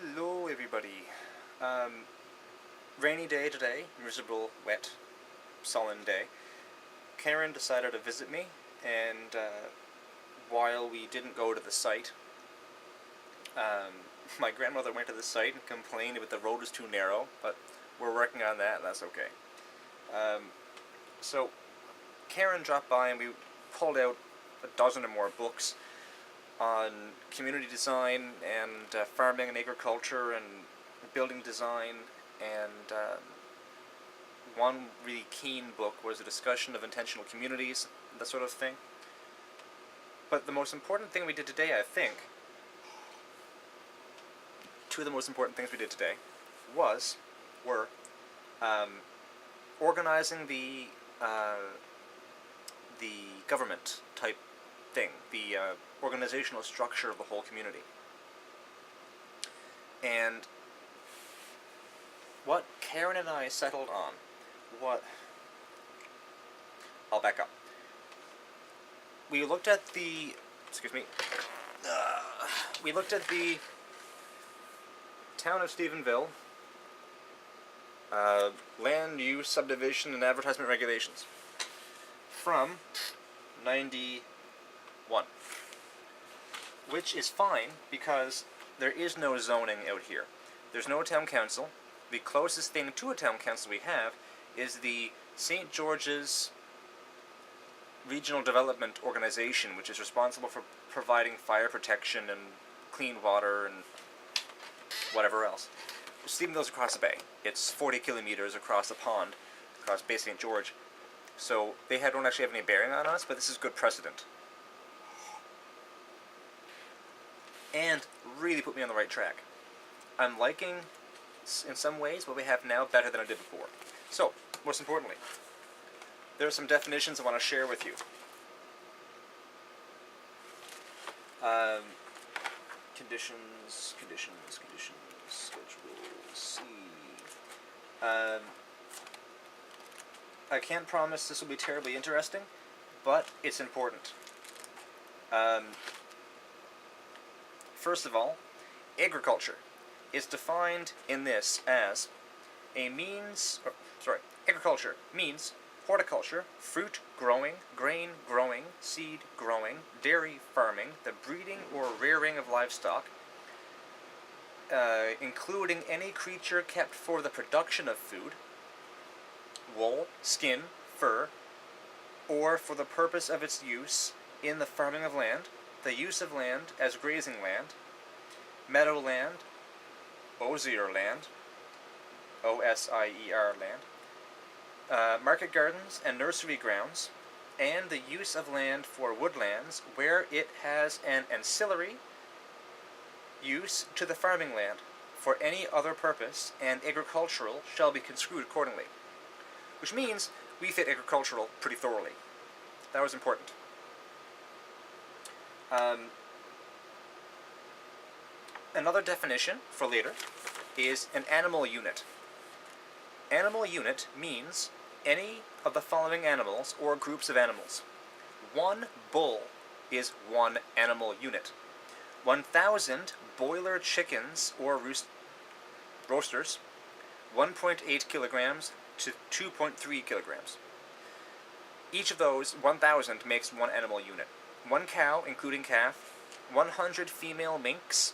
Hello, everybody. Rainy day today, miserable, wet, sullen day. Karen decided to visit me, and while we didn't go to the site, my grandmother went to the site and complained that the road was too narrow, but we're working on that, and that's okay. So, Karen dropped by and we pulled out a dozen or more books on community design and farming and agriculture and building design, and one really keen book was a discussion of intentional communities, that sort of thing. But the most important thing we did today, I think, two of the most important things we did today were organizing the government type thing, the organizational structure of the whole community. And what Karen and I settled on, I'll back up. We looked at the, we looked at the town of Stephenville, land use, subdivision, and advertisement regulations from 91, which is fine because there is no zoning out here. There's no town council. The closest thing to a town council we have is the St. George's Regional Development Organization, which is responsible for providing fire protection and clean water and whatever else. Stephenville's across the bay. It's 40 kilometers across the pond, across Bay St. George. So they don't actually have any bearing on us, but this is good precedent. And really put me on the right track. I'm liking, in some ways, what we have now better than I did before. So, most importantly, there are some definitions I want to share with you. Conditions, Schedule C. I can't promise this will be terribly interesting, but it's important. First of all, agriculture is defined in this as agriculture means horticulture, fruit growing, grain growing, seed growing, dairy farming, the breeding or rearing of livestock, including any creature kept for the production of food, wool, skin, fur, or for the purpose of its use in the farming of land, the use of land as grazing land, meadowland, osier land, O-S-I-E-R land, market gardens and nursery grounds, and the use of land for woodlands where it has an ancillary use to the farming land for any other purpose, and agricultural shall be construed accordingly. Which means we fit agricultural pretty thoroughly. That was important. Another definition for later is an animal unit. Animal unit means any of the following animals or groups of animals. 1 bull is 1 animal unit. 1,000 boiler chickens or roasters, 1.8 kilograms to 2.3 kilograms. Each of those 1,000 makes 1 animal unit. 1 cow, including calf, 100 female mink,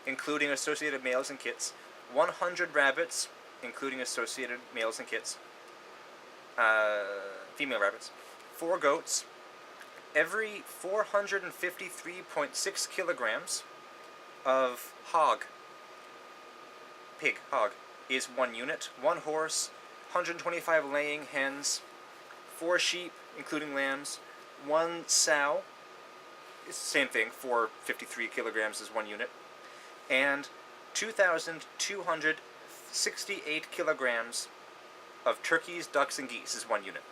including associated males and kits, 100 rabbits, including associated males and kits, female rabbits, 4 goats. Every 453.6 kilograms of hog, is 1 unit. 1 horse, 125 laying hens, 4 sheep, including lambs, 1 sow, it's the same thing, 453 kilograms is 1 unit, and 2,268 kilograms of turkeys, ducks, and geese is 1 unit.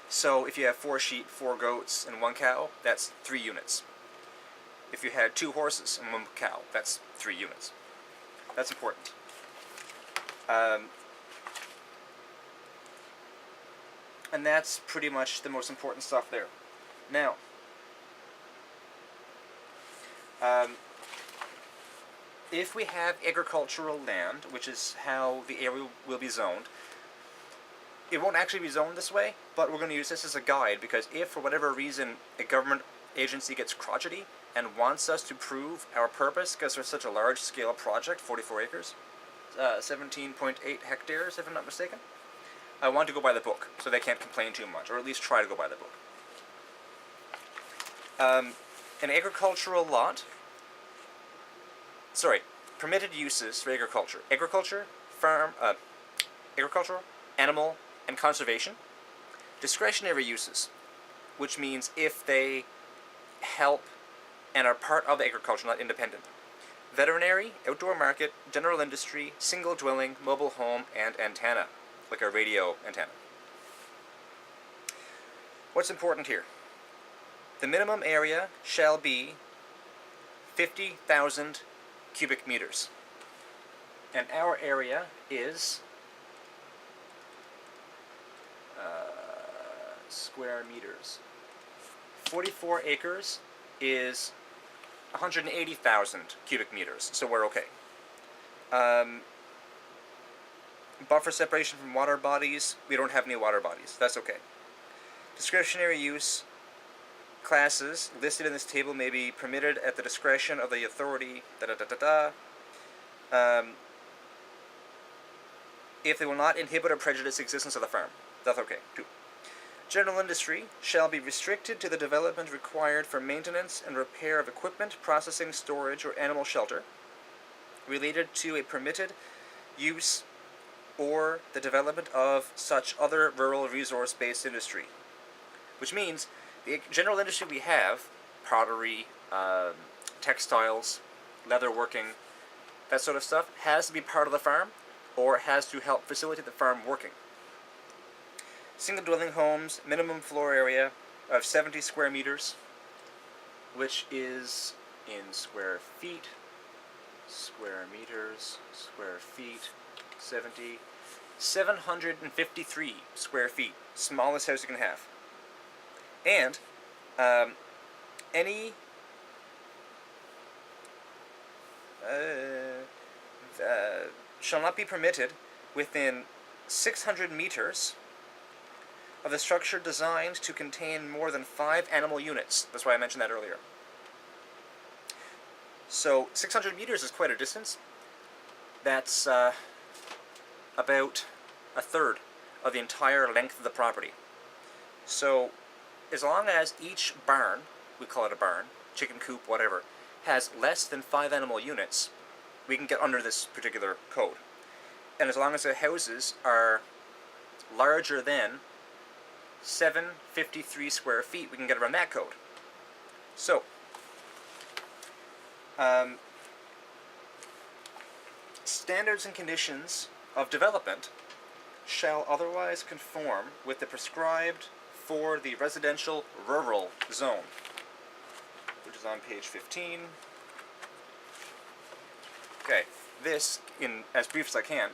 So if you have 4 sheep, 4 goats, and 1 cow, that's 3 units. If you had 2 horses and 1 cow, that's 3 units. That's important. And that's pretty much the most important stuff there. Now, If we have agricultural land, which is how the area will be zoned, it won't actually be zoned this way, but we're going to use this as a guide, because if for whatever reason a government agency gets crotchety and wants us to prove our purpose, because there's such a large scale project, 44 acres, 17.8 hectares if I'm not mistaken, I want to go by the book, so they can't complain too much, or at least try to go by the book. An agricultural lot, permitted uses for agriculture. Agriculture, agricultural, animal, and conservation. Discretionary uses, which means if they help and are part of agriculture, not independent. Veterinary, outdoor market, general industry, single dwelling, mobile home, and antenna, like a radio antenna. What's important here? The minimum area shall be 50,000 cubic meters. And our area is square meters. 44 acres is 180,000 cubic meters, so we're okay. Buffer separation from water bodies, we don't have any water bodies, that's okay. Discretionary use classes listed in this table may be permitted at the discretion of the authority, if they will not inhibit or prejudice the existence of the farm. That's okay, too. General industry shall be restricted to the development required for maintenance and repair of equipment, processing, storage, or animal shelter related to a permitted use or the development of such other rural resource-based industry. Which means the general industry we have, pottery, textiles, leatherworking, that sort of stuff, has to be part of the farm or has to help facilitate the farm working. Single dwelling homes, minimum floor area of 70 square meters, which is in square feet, square meters, square feet, 70, 753 square feet, smallest house you can have. And any shall not be permitted within 600 meters of the structure designed to contain more than 5 animal units. That's why I mentioned that earlier. So 600 meters is quite a distance. That's about a third of the entire length of the property. So as long as each barn, we call it a barn, chicken coop, whatever, has less than 5 animal units, we can get under this particular code. And as long as the houses are larger than 753 square feet, we can get around that code. So, standards and conditions of development shall otherwise conform with the prescribed for the residential rural zone, which is on page 15. Okay, this, in as brief as I can,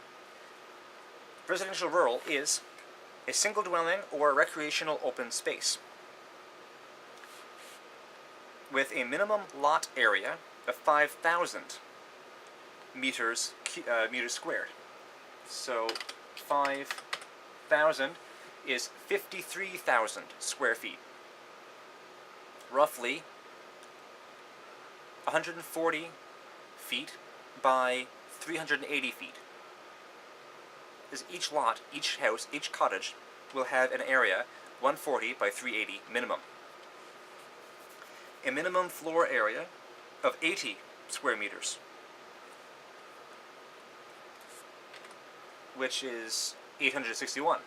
residential rural is a single dwelling or a recreational open space with a minimum lot area of 5,000 meters squared. So 5,000 is 53,000 square feet. Roughly 140 feet by 380 feet. Is each lot, each house, each cottage will have an area 140 by 380 minimum. A minimum floor area of 80 square meters, which is 861.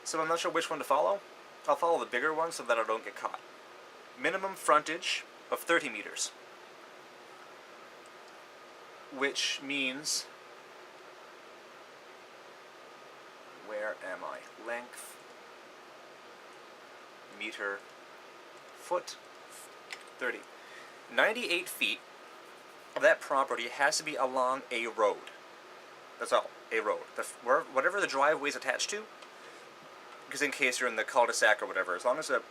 So I'm not sure which one to follow. I'll follow the bigger one so that I don't get caught. Minimum frontage of 30 meters, which means, where am I? Length, meter, foot, 30. 98 feet of that property has to be along a road. That's all, a road. Whatever the driveway is attached to, because in case you're in the cul-de-sac or whatever, as long as the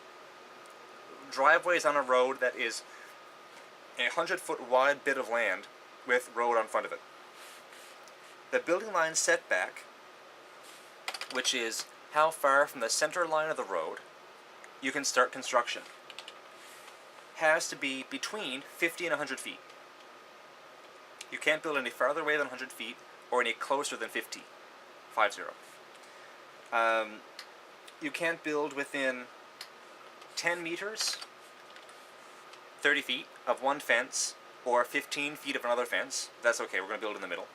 driveway is on a road that is a 100-foot wide bit of land with road on front of it. The building line setback, which is how far from the center line of the road you can start construction, has to be between 50 and 100 feet. You can't build any farther away than 100 feet or any closer than 50. 50. You can't build within 10 meters, 30 feet of one fence, or 15 feet of another fence. That's okay, we're going to build in the middle.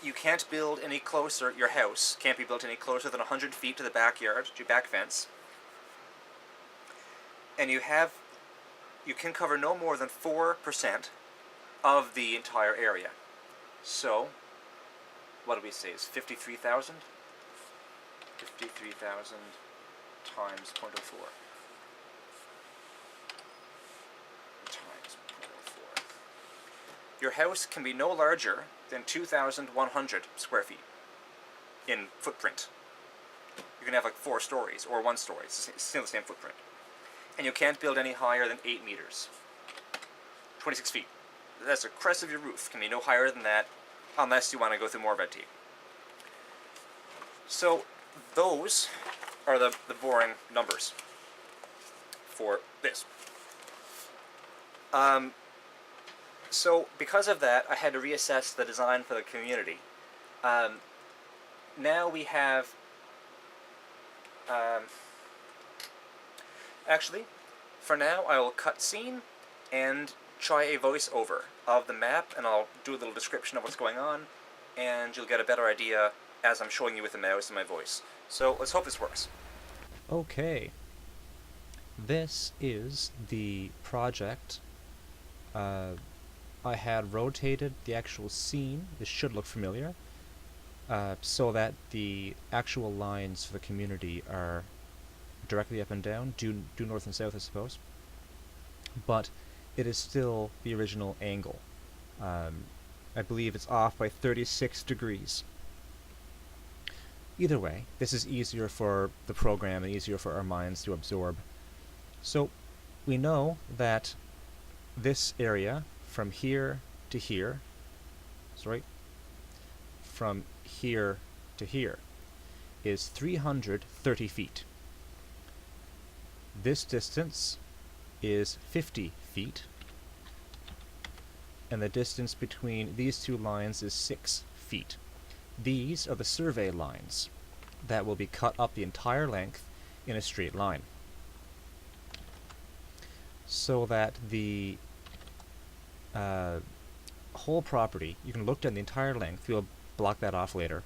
You can't build any closer, your house can't be built any closer than 100 feet to the backyard, to your back fence. And you can cover no more than 4% of the entire area. So, what do we say, is 53,000? 53,000 times 0.04. Times 0.04. Your house can be no larger than 2,100 square feet in footprint. You can have like 4 stories or 1 story. It's still the same footprint. And you can't build any higher than 8 meters. 26 feet. That's the crest of your roof. Can be no higher than that unless you want to go through more red tape. So those are the boring numbers for this. So because of that, I had to reassess the design for the community. Now we have... actually, for now, I will cut scene and try a voiceover of the map, and I'll do a little description of what's going on, and you'll get a better idea as I'm showing you with the mouse and my voice. So let's hope this works. Okay. This is the project. I had rotated the actual scene. This should look familiar. So that the actual lines for the community are directly up and down, due north and south, I suppose. But it is still the original angle. I believe it's off by 36 degrees. Either way, this is easier for the program and easier for our minds to absorb. So we know that this area from here to here, from here to here, is 330 feet. This distance is 50 feet, and the distance between these two lines is 6 feet. These are the survey lines that will be cut up the entire length in a straight line, so that the whole property, you can look down the entire length, we'll block that off later,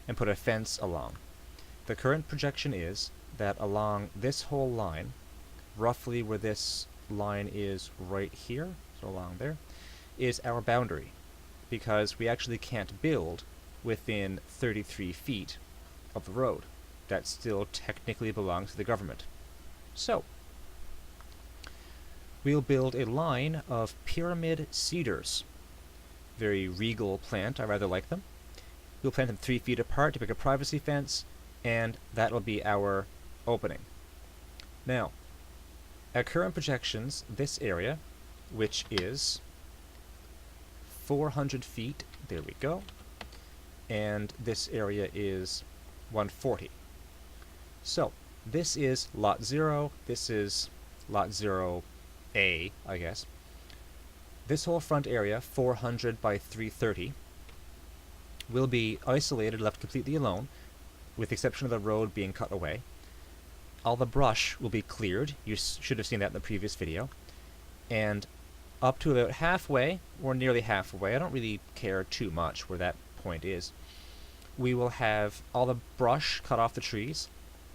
and put a fence along. The current projection is that along this whole line, roughly where this line is right here, so along there, is our boundary, because we actually can't build within 33 feet of the road. That still technically belongs to the government. So, we'll build a line of pyramid cedars. Very regal plant, I rather like them. We'll plant them 3 feet apart to make a privacy fence, and that'll be our opening. Now, at current projections, this area, which is 400 feet, there we go, and this area is 140. So, this is lot 0, this is lot 0A, I guess. This whole front area, 400 by 330, will be isolated, left completely alone, with the exception of the road being cut away. All the brush will be cleared. You should have seen that in the previous video. And up to about halfway, or nearly halfway, I don't really care too much where that point is, we will have all the brush cut off the trees,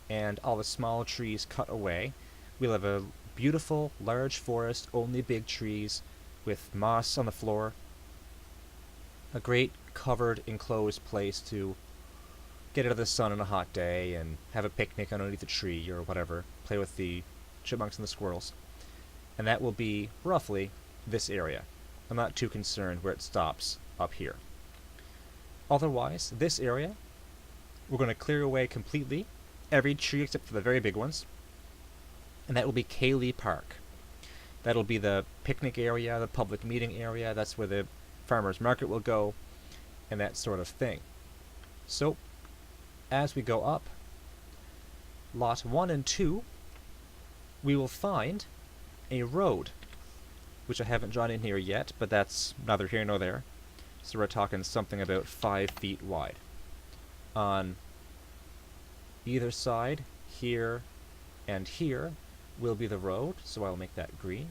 and all the small trees cut away. We'll have a beautiful, large forest, only big trees, with moss on the floor. A great covered, enclosed place to get out of the sun on a hot day and have a picnic underneath a tree or whatever, play with the chipmunks and the squirrels. And that will be roughly this area. I'm not too concerned where it stops up here. Otherwise, this area, we're going to clear away completely every tree except for the very big ones, and that will be Cayley Park. That'll be the picnic area, the public meeting area. That's where the farmer's market will go, and that sort of thing. So, as we go up, lot 1 and 2, we will find a road, which I haven't drawn in here yet, but that's neither here nor there. So we're talking something about 5 feet wide. On either side, here and here, will be the road, so I'll make that green.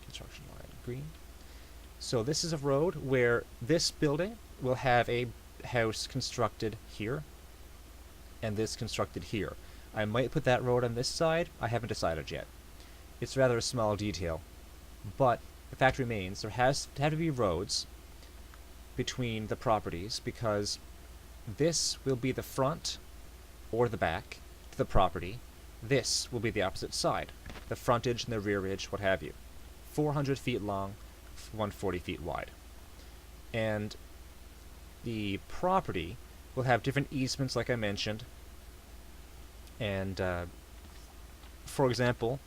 Construction line green. So this is a road where this building will have a house constructed here, and this constructed here. I might put that road on this side. I haven't decided yet. It's rather a small detail, but the fact remains there have to be roads between the properties, because this will be the front or the back to the property. This will be the opposite side, the frontage and the rearage, what have you. 400 feet long, 140 feet wide. And the property will have different easements, like I mentioned. And, for example,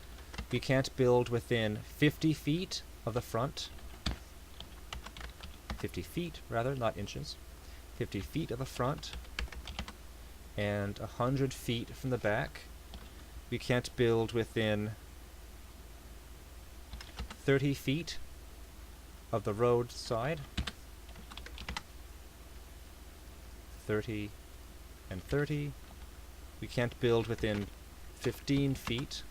we can't build within 50 feet of the front. 50 feet, rather, not inches. 50 feet of the front, and 100 feet from the back. We can't build within 30 feet of the road side. 30 and 30. We can't build within 15 feet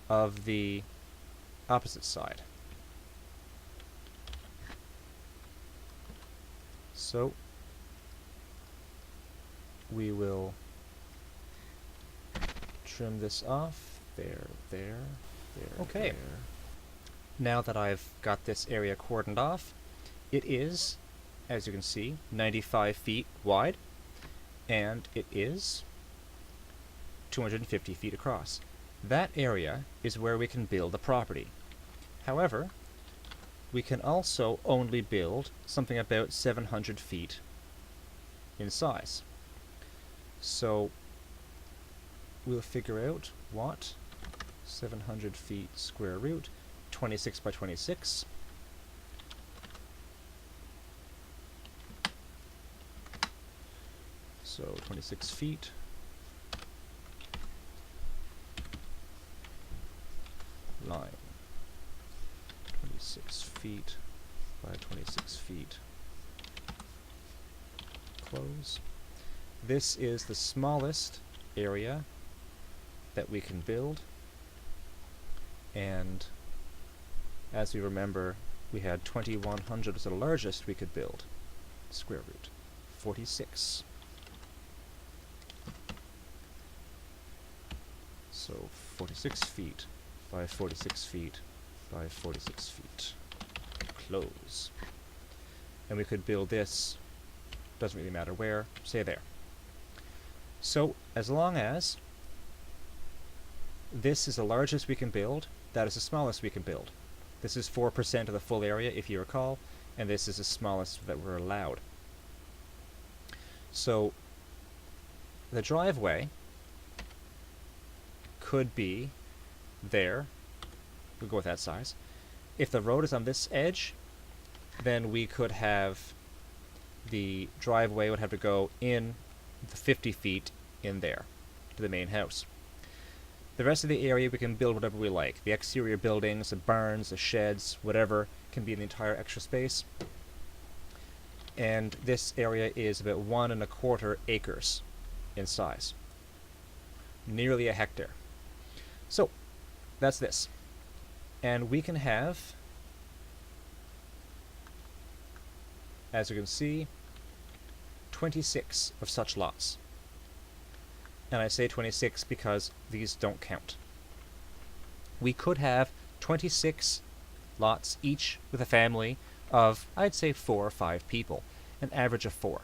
of the opposite side. So we will trim this off. There. Okay. There. Now that I've got this area cordoned off, it is, as you can see, 95 feet wide, and it is 250 feet across. That area is where we can build a property. However, we can also only build something about 700 feet in size. So we'll figure out what 700 feet square root, 26 by 26. So 26 feet. Line. 26 feet by 26 feet. Close. This is the smallest area that we can build, and as we remember, we had 2100 as the largest we could build. Square root 46. So 46 feet by 46 feet by 46 feet. Close. And we could build this, doesn't really matter where, say there. So, as long as this is the largest we can build, that is the smallest we can build. This is 4% of the full area, if you recall, and this is the smallest that we're allowed. So, the driveway could be there. We'll go with that size. If the road is on this edge, then we could have the driveway would have to go in the 50 feet in there to the main house. The rest of the area we can build whatever we like. The exterior buildings, the barns, the sheds, whatever can be in the entire extra space. And this area is about 1¼ acres in size. Nearly a hectare. So, that's this. And we can have, as you can see, 26 of such lots. And I say 26 because these don't count. We could have 26 lots, each with a family of, I'd say, 4 or 5 people, an average of 4.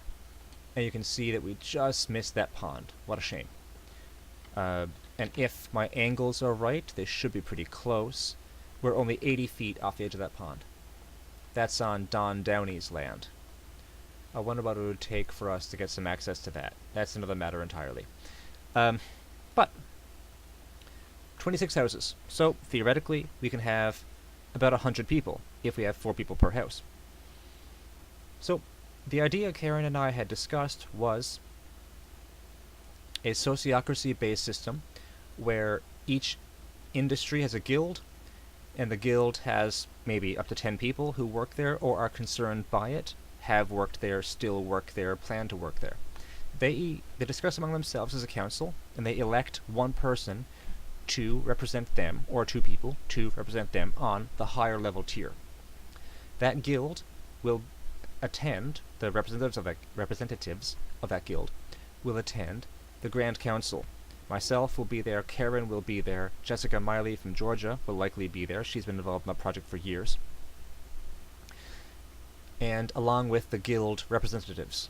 And you can see that we just missed that pond. What a shame. And if my angles are right, they should be pretty close. We're only 80 feet off the edge of that pond. That's on Don Downey's land. I wonder what it would take for us to get some access to that. That's another matter entirely. But 26 houses. So, theoretically, we can have about 100 people if we have 4 people per house. So the idea Karen and I had discussed was a sociocracy-based system where each industry has a guild, and the guild has maybe up to 10 people who work there or are concerned by it, have worked there, still work there, plan to work there. They discuss among themselves as a council, and they elect one person to represent them, or 2 people to represent them on the higher level tier. That guild will attend, the representatives of that guild will attend the Grand Council. Myself will be there, Karen will be there, Jessica Miley from Georgia will likely be there. She's been involved in the project for years. And along with the guild representatives.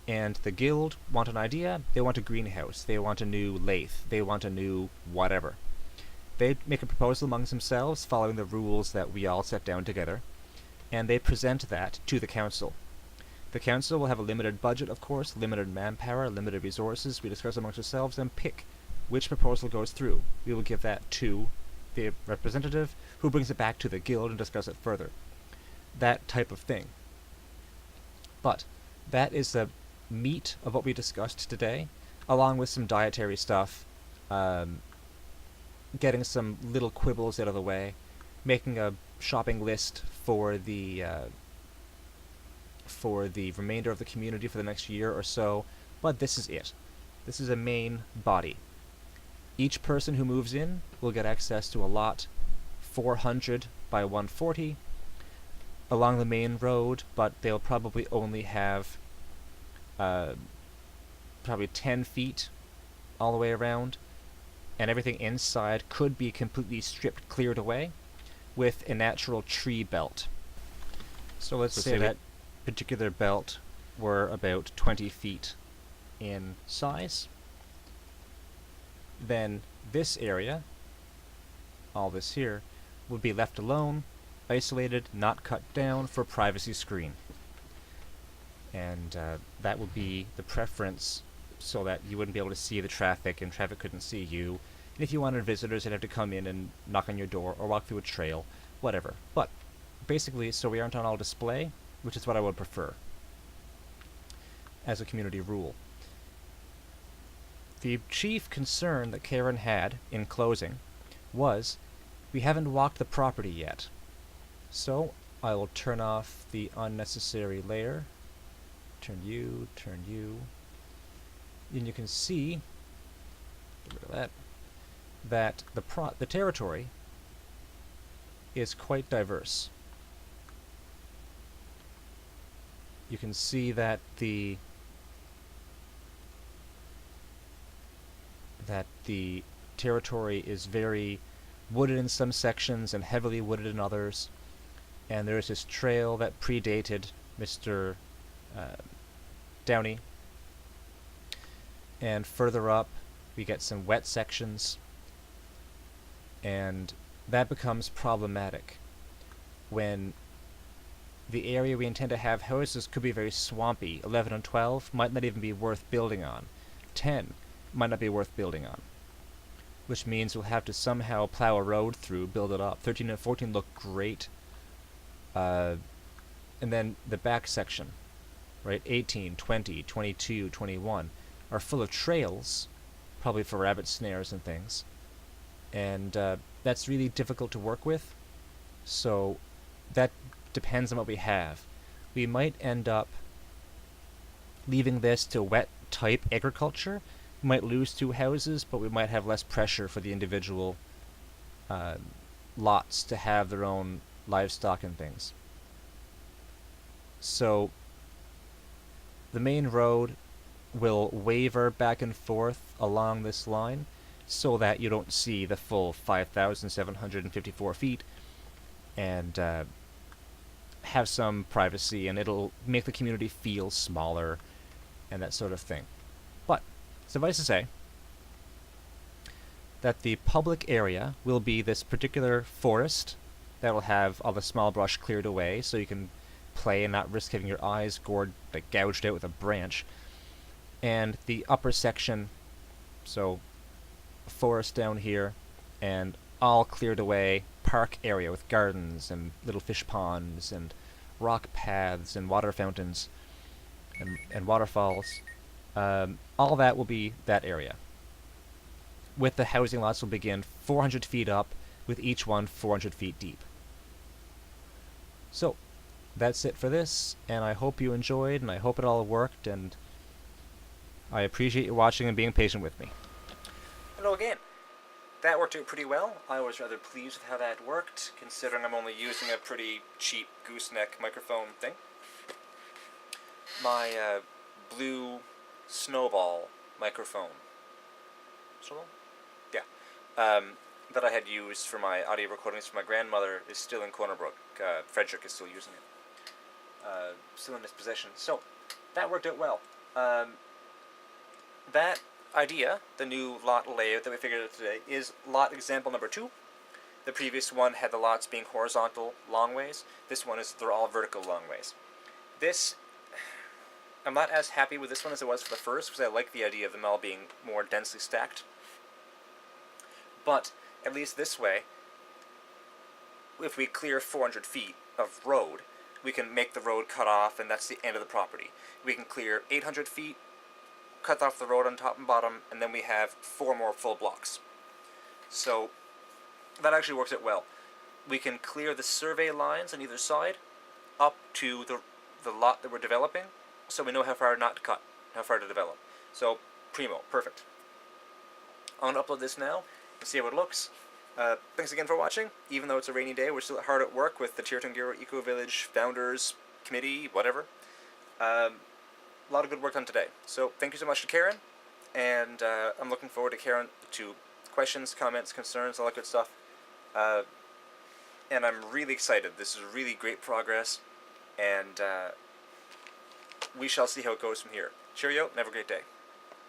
And the guild want an idea, they want a greenhouse, they want a new lathe, they want a new whatever. They make a proposal amongst themselves following the rules that we all set down together, and they present that to the council. The council will have a limited budget, of course, limited manpower, limited resources. We discuss amongst ourselves and pick which proposal goes through. We will give that to the representative, who brings it back to the guild and discuss it further. That type of thing. But that is the meat of what we discussed today, along with some dietary stuff, getting some little quibbles out of the way, making a shopping list for the remainder of the community for the next year or so. But this is it. This is a main body. Each person who moves in will get access to a lot 400 by 140 along the main road, but they'll probably only have probably 10 feet all the way around, and everything inside could be completely stripped, cleared away with a natural tree belt. So let's say that particular belt were about 20 feet in size. Then this area, all this here, would be left alone, isolated, not cut down for privacy screen. And that would be the preference, so that you wouldn't be able to see the traffic and traffic couldn't see you. And if you wanted visitors, they'd have to come in and knock on your door or walk through a trail, whatever. But basically, so we aren't on all display, which is what I would prefer as a community rule. The chief concern that Karen had in closing was we haven't walked the property yet. So I will turn off the unnecessary layer. Turn you. And you can see, get rid of that the territory is quite diverse. You can see that the territory is very wooded in some sections and heavily wooded in others. And there is this trail that predated Mr. Downey. And further up, we get some wet sections. And that becomes problematic when the area we intend to have houses could be very swampy. 11 and 12 might not even be worth building on. 10 might not be worth building on. Which means we'll have to somehow plow a road through, build it up. 13 and 14 look great. And then the back section, right? 18, 20, 22, 21 are full of trails, probably for rabbit snares and things. And that's really difficult to work with. So that depends on what we have. We might end up leaving this to wet type agriculture. We might lose 2 houses, but we might have less pressure for the individual lots to have their own livestock and things. So the main road will waver back and forth along this line so that you don't see the full 5,754 feet, and have some privacy, and it'll make the community feel smaller and that sort of thing. But suffice to say that the public area will be this particular forest that will have all the small brush cleared away so you can play and not risk having your eyes gouged out with a branch. And the upper section, so forest down here and all cleared away park area with gardens and little fish ponds and rock paths and water fountains and waterfalls. All that will be that area. With the housing lots will begin 400 feet up, with each one 400 feet deep. So, that's it for this, and I hope you enjoyed, and I hope it all worked, and I appreciate you watching and being patient with me. Hello again. That worked out pretty well. I was rather pleased with how that worked, considering I'm only using a pretty cheap gooseneck microphone thing. My blue snowball microphone. Snowball? Yeah. That I had used for my audio recordings for my grandmother is still in Corner Brook. Frederick is still using it. Still in his possession. So, that worked out well. That idea, the new lot layout that we figured out today, is lot example number 2. The previous one had the lots being horizontal long ways. This one is they're all vertical long ways. This, I'm not as happy with this one as I was for the first, because I like the idea of them all being more densely stacked. But at least this way, if we clear 400 feet of road, we can make the road cut off, and that's the end of the property. We can clear 800 feet, cut off the road on top and bottom, and then we have 4 more full blocks. So that actually works out well. We can clear the survey lines on either side up to the lot that we're developing, so we know how far not to cut, how far to develop. So, primo, perfect. I'm going to upload this now and see how it looks. Thanks again for watching. Even though it's a rainy day, we're still hard at work with the Tirtongero Eco Village Founders Committee, whatever. A lot of good work done today. So thank you so much to Karen, and I'm looking forward to questions, comments, concerns, all that good stuff. And I'm really excited. This is really great progress, and we shall see how it goes from here. Cheerio, and have a great day.